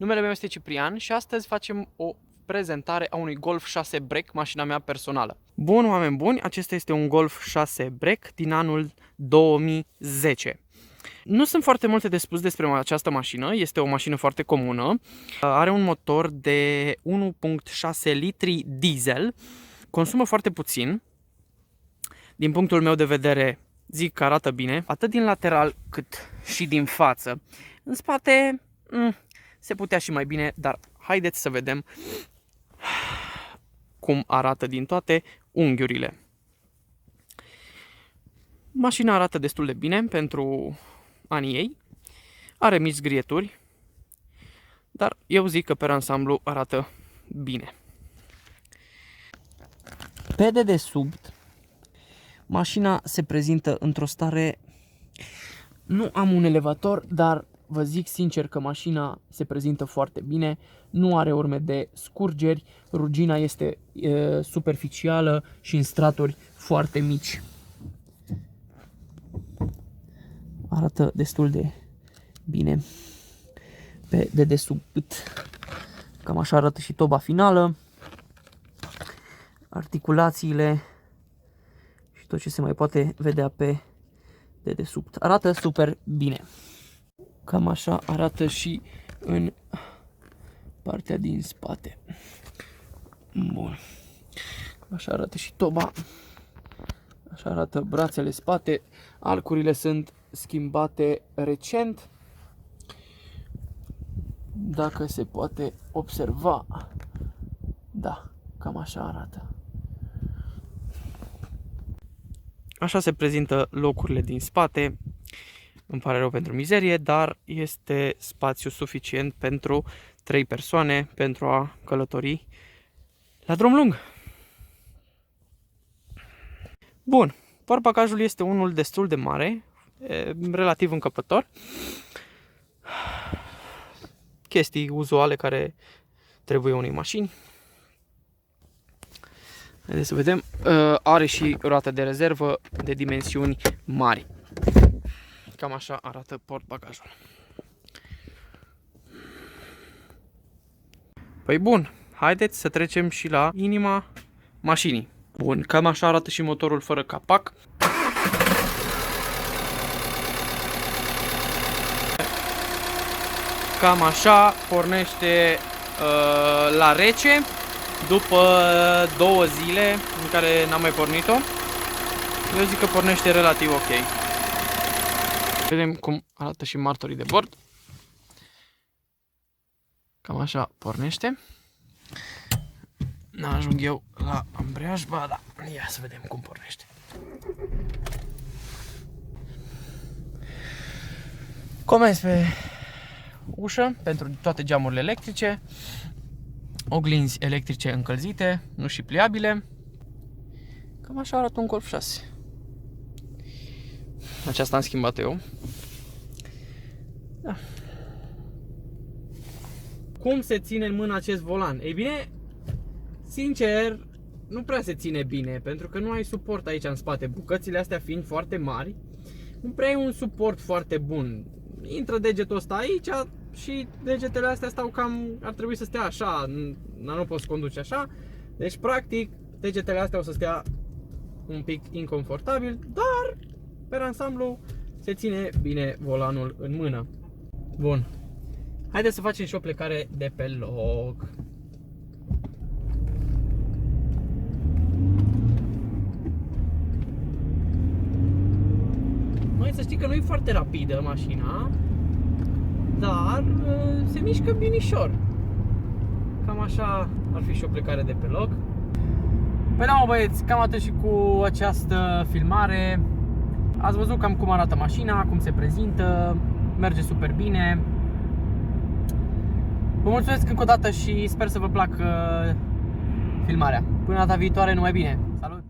Numele meu este Ciprian și astăzi facem o prezentare a unui Golf 6 Break, mașina mea personală. Bun, oameni buni, acesta este un Golf 6 Break din anul 2010. Nu sunt foarte multe de spus despre această mașină, este o mașină foarte comună. Are un motor de 1.6 litri diesel, consumă foarte puțin. Din punctul meu de vedere, zic că arată bine, atât din lateral cât și din față. În spate se putea și mai bine, dar haideți să vedem cum arată din toate unghiurile. Mașina arată destul de bine pentru anii ei, are mici zgrieturi, dar eu zic că pe ansamblu arată bine. Pe dedesubt, mașina se prezintă într-o stare... Nu am un elevator, dar vă zic sincer că mașina se prezintă foarte bine, nu are urme de scurgeri, rugina este superficială și în straturi foarte mici. Arată destul de bine pe dedesubt. Cam așa arată și toba finală, articulațiile și tot ce se mai poate vedea pe dedesubt. Arată super bine. Cam așa arată și în partea din spate. Bun. Așa arată și toba. Așa arată brațele spate. Arcurile sunt schimbate recent. Dacă se poate observa. Da, cam așa arată. Așa se prezintă locurile din spate. Îmi pare rău pentru mizerie, dar este spațiu suficient pentru 3 persoane pentru a călători la drum lung. Bun, portbagajul este unul destul de mare, relativ încăpător. Chestii uzuale care trebuie unei mașini. Haideți să vedem. Are și roată de rezervă de dimensiuni mari. Cam așa arată portbagajul. Păi bun, haideți să trecem și la inima mașinii. Bun, cam așa arată și motorul fără capac. Cam așa pornește la rece după 2 zile în care n-am mai pornit-o. Eu zic că pornește relativ ok. Vedem cum arată și martorii de bord. Cam așa pornește. N-ajung eu la ambreiaj, ba da, ia să vedem cum pornește. Comenzi pe ușă pentru toate geamurile electrice. Oglinzi electrice încălzite, nu și pliabile. Cam așa arată un Golf 6. Aceasta am schimbat eu. Da. Cum se ține în mână acest volan? Ei bine, sincer, nu prea se ține bine, pentru că nu ai suport aici în spate. Bucățile astea fiind foarte mari, nu prea ai un suport foarte bun. Intră degetul ăsta aici și degetele astea stau cam, ar trebui să stea așa, nu poți conduce așa. Deci, practic, degetele astea o să stea un pic inconfortabil, dar pe ansamblu se ține bine volanul în mână. Bun. Haideți să facem și o plecare de pe loc. Noi să știi că nu e foarte rapidă mașina, dar se mișcă binișor. Cam așa ar fi și o plecare de pe loc. Păi da, mă băieți, cam atât și cu această filmare. Ați văzut cam cum arată mașina, cum se prezintă, merge super bine. Vă mulțumesc încă o dată și sper să vă placă filmarea. Până data viitoare, numai bine! Salut!